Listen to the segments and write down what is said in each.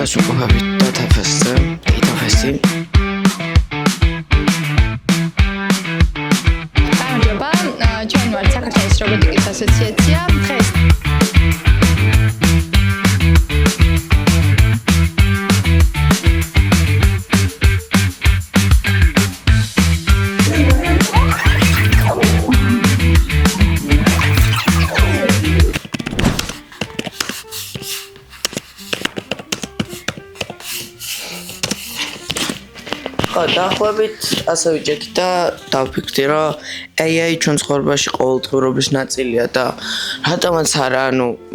დღეს ვუყურებთ Data Fest-ზე, Data Fest-ი. გამარჯობა, ჩვენ ვართ საქართველოს რობოტიკის ასოციაცია. დღეს დაახლოებით ასე ვიჭერთ და დავფიქრდი, რომ AI ჩვენ ცხოვრებაში ყოველდღიურობის ნაწილია და რატომაც არა,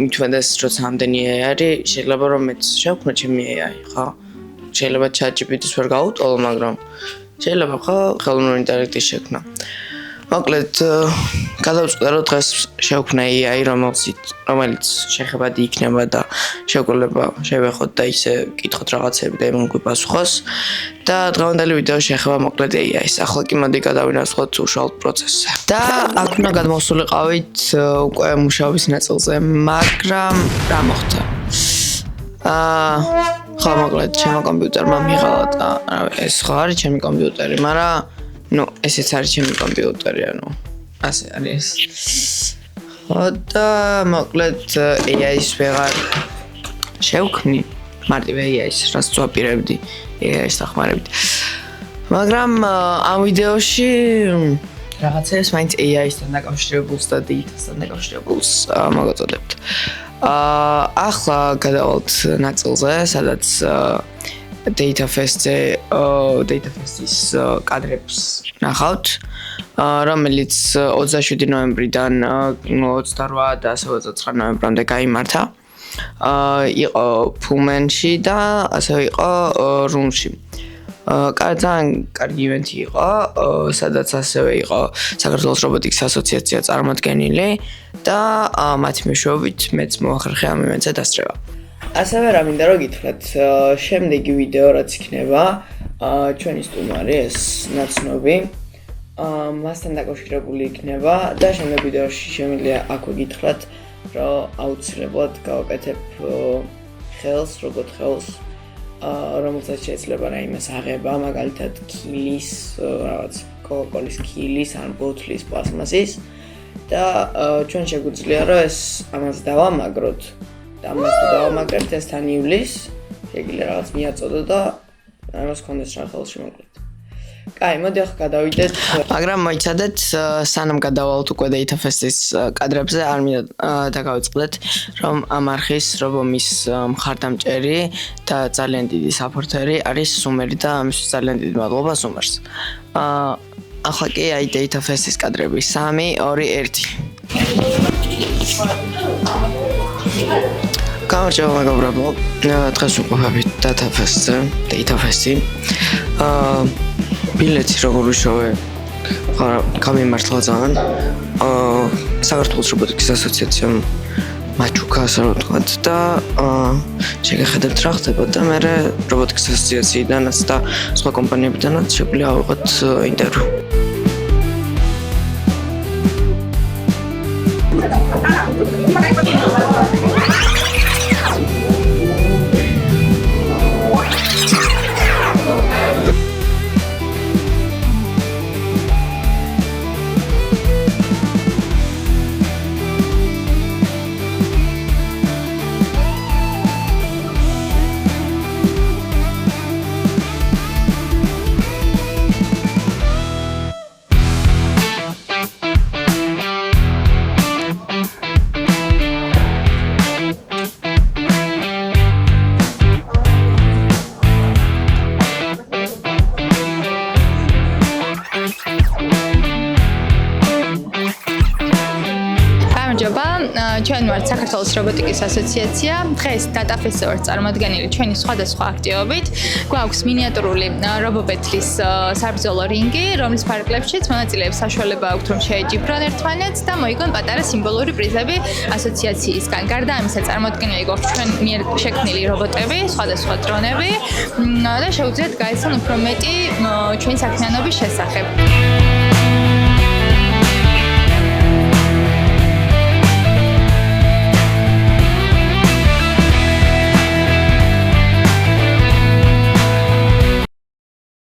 მithwenდეს როცა ამდენი AI არის, შეიძლება რომ მეც შევქმნათ ჩემი AI, ხო? შეიძლება ChatGPT-ს ვერ გავუტოლო, მაგრამ შეიძლება ხო ხელოვნური ინტელექტის შექმნა. მოკლედ, გადავწყვიტე, რომ დღეს შევქმნა AI, რომელიც შეხებადი იქნება და შეგვიძლია შევეხოთ და ისე ვკითხოთ რაღაცები და იმან გვიპასუხოს. და დღევანდელი ვიდეო შეეხება მოკლედ AI-ს. ახლა კი მოდი გადავინაცვლოთ უშუალოდ პროცესზე. და აქ უნდა გადმოსულიყავით უკვე მუშაობის ნაწილზე, მაგრამ რა მოხდა? ხო, მოკლედ, ჩემო კომპიუტერმა მიღალა და ეს ხო არის ჩემი კომპიუტერი, მაგრამ ესეც არის ჩემი კომპიუტერი, ასე არის. და მოკლედ AI-ს ვეღარ შევქმნი, მარტივ AI-ს, რაც ვაპირებდი AI-ს დახმარებით. მაგრამ ამ ვიდეოში რაღაცებს მაინც AI-სთან დაკავშირებულს და data-სთან დაკავშირებულს მოგაწოდებთ. ახლა გადავალთ ნაწილზე, სადაც Data Fest-ზე, Data Fest-ის კადრებს ნახავთ, რომელიც 27 ნოემბრიდან 28 და 29 ნოემბრამდე გაიმართა. იყო Pullman-ში და ასევე იყო Room-ში. ძალიან კარგი ივენთი იყო, სადაც ასევე იყო საქართველოს რობოტიკის ასოციაცია წარმოდგენილი და მათი მეშვეობით მეც მოახერხე ამ ივენთზე დასწრება. ასევე რა მინდა რომ გითხრათ, შემდეგი ვიდეო რაც იქნება, ჩვენი სტუმარი ეს ნაცნობი, მასთან დაკავშირებული იქნება და შემდეგ ვიდეოში შემიძლია აქვე გითხრათ, რომ აუცილებლად გავაკეთებ ხელს, რობოტ ხელს, რომელსაც შეიძლება რაიმეს აღება, მაგალითად ქილის, რაღაც კოკაკოლის ქილის ან ბოთლის პლასმასის და ჩვენ შეგვიძლია რომ ეს ამას დავამაგროთ. და ამას თუ დავამაგრებთ ეს თან ივლის, შეგიძლია რაღაც მიაწოდო და ამას კონდეს რა ხელში მოკლედ. კაი, მოდი ახლა გადავიდეთ. მაგრამ მოიცადეთ, სანამ გადავალთ უკვე Data Fest-ის კადრებზე, არ მინდა დაგავიწყდეთ, რომ ამ არხის RoboMIS მხარდამჭერი და ძალიან დიდი საპორტერი არის Sumeri და ამისთვის ძალიან დიდი მადლობა Sumers. ახლა კი აი Data Fest-ის კადრები 3, 2, 1. გამარჯობა მეგობრებო, დღეს ვუყურებთ Data Fest-ზე, Data Fest-ი. ბილეთი როგორ ვიშოვე? გამიმართლა ძალიან. საქართველოს რობოტიკის ასოციაციამ მაჩუქა, ასე რომ ვთქვათ და შეგეხედებთ რა ხდება და მე რობოტიკის ასოციაციიდანაც და სხვა კომპანიებიდანაც შეგვიძლია ავიღოთ ინტერვიუ. ჩვენ ვართ საქართველოს რობოტიკის ასოციაცია. დღეს Data Fest-ზე ვართ წარმოდგენილი ჩვენი სხვადასხვა აქტივობით. გვაქვს მინიატურული რობობეთლის საბრძოლო რინგი, რომლის ფარგლებშიც მონაწილეებს საშუალება აქვთ რომ შეეჯიბრონ ერთმანეთს და მოიგონ პატარა სიმბოლური პრიზები ასოციაციისგან. გარდა ამისა, წარმოდგენილი გვაქვს ჩვენ მიერ შექმნილი რობოტები, სხვადასხვა დრონები და შეუძლიათ გაიცნონ უფრო მეტი ჩვენი საქმიანობის შესახებ.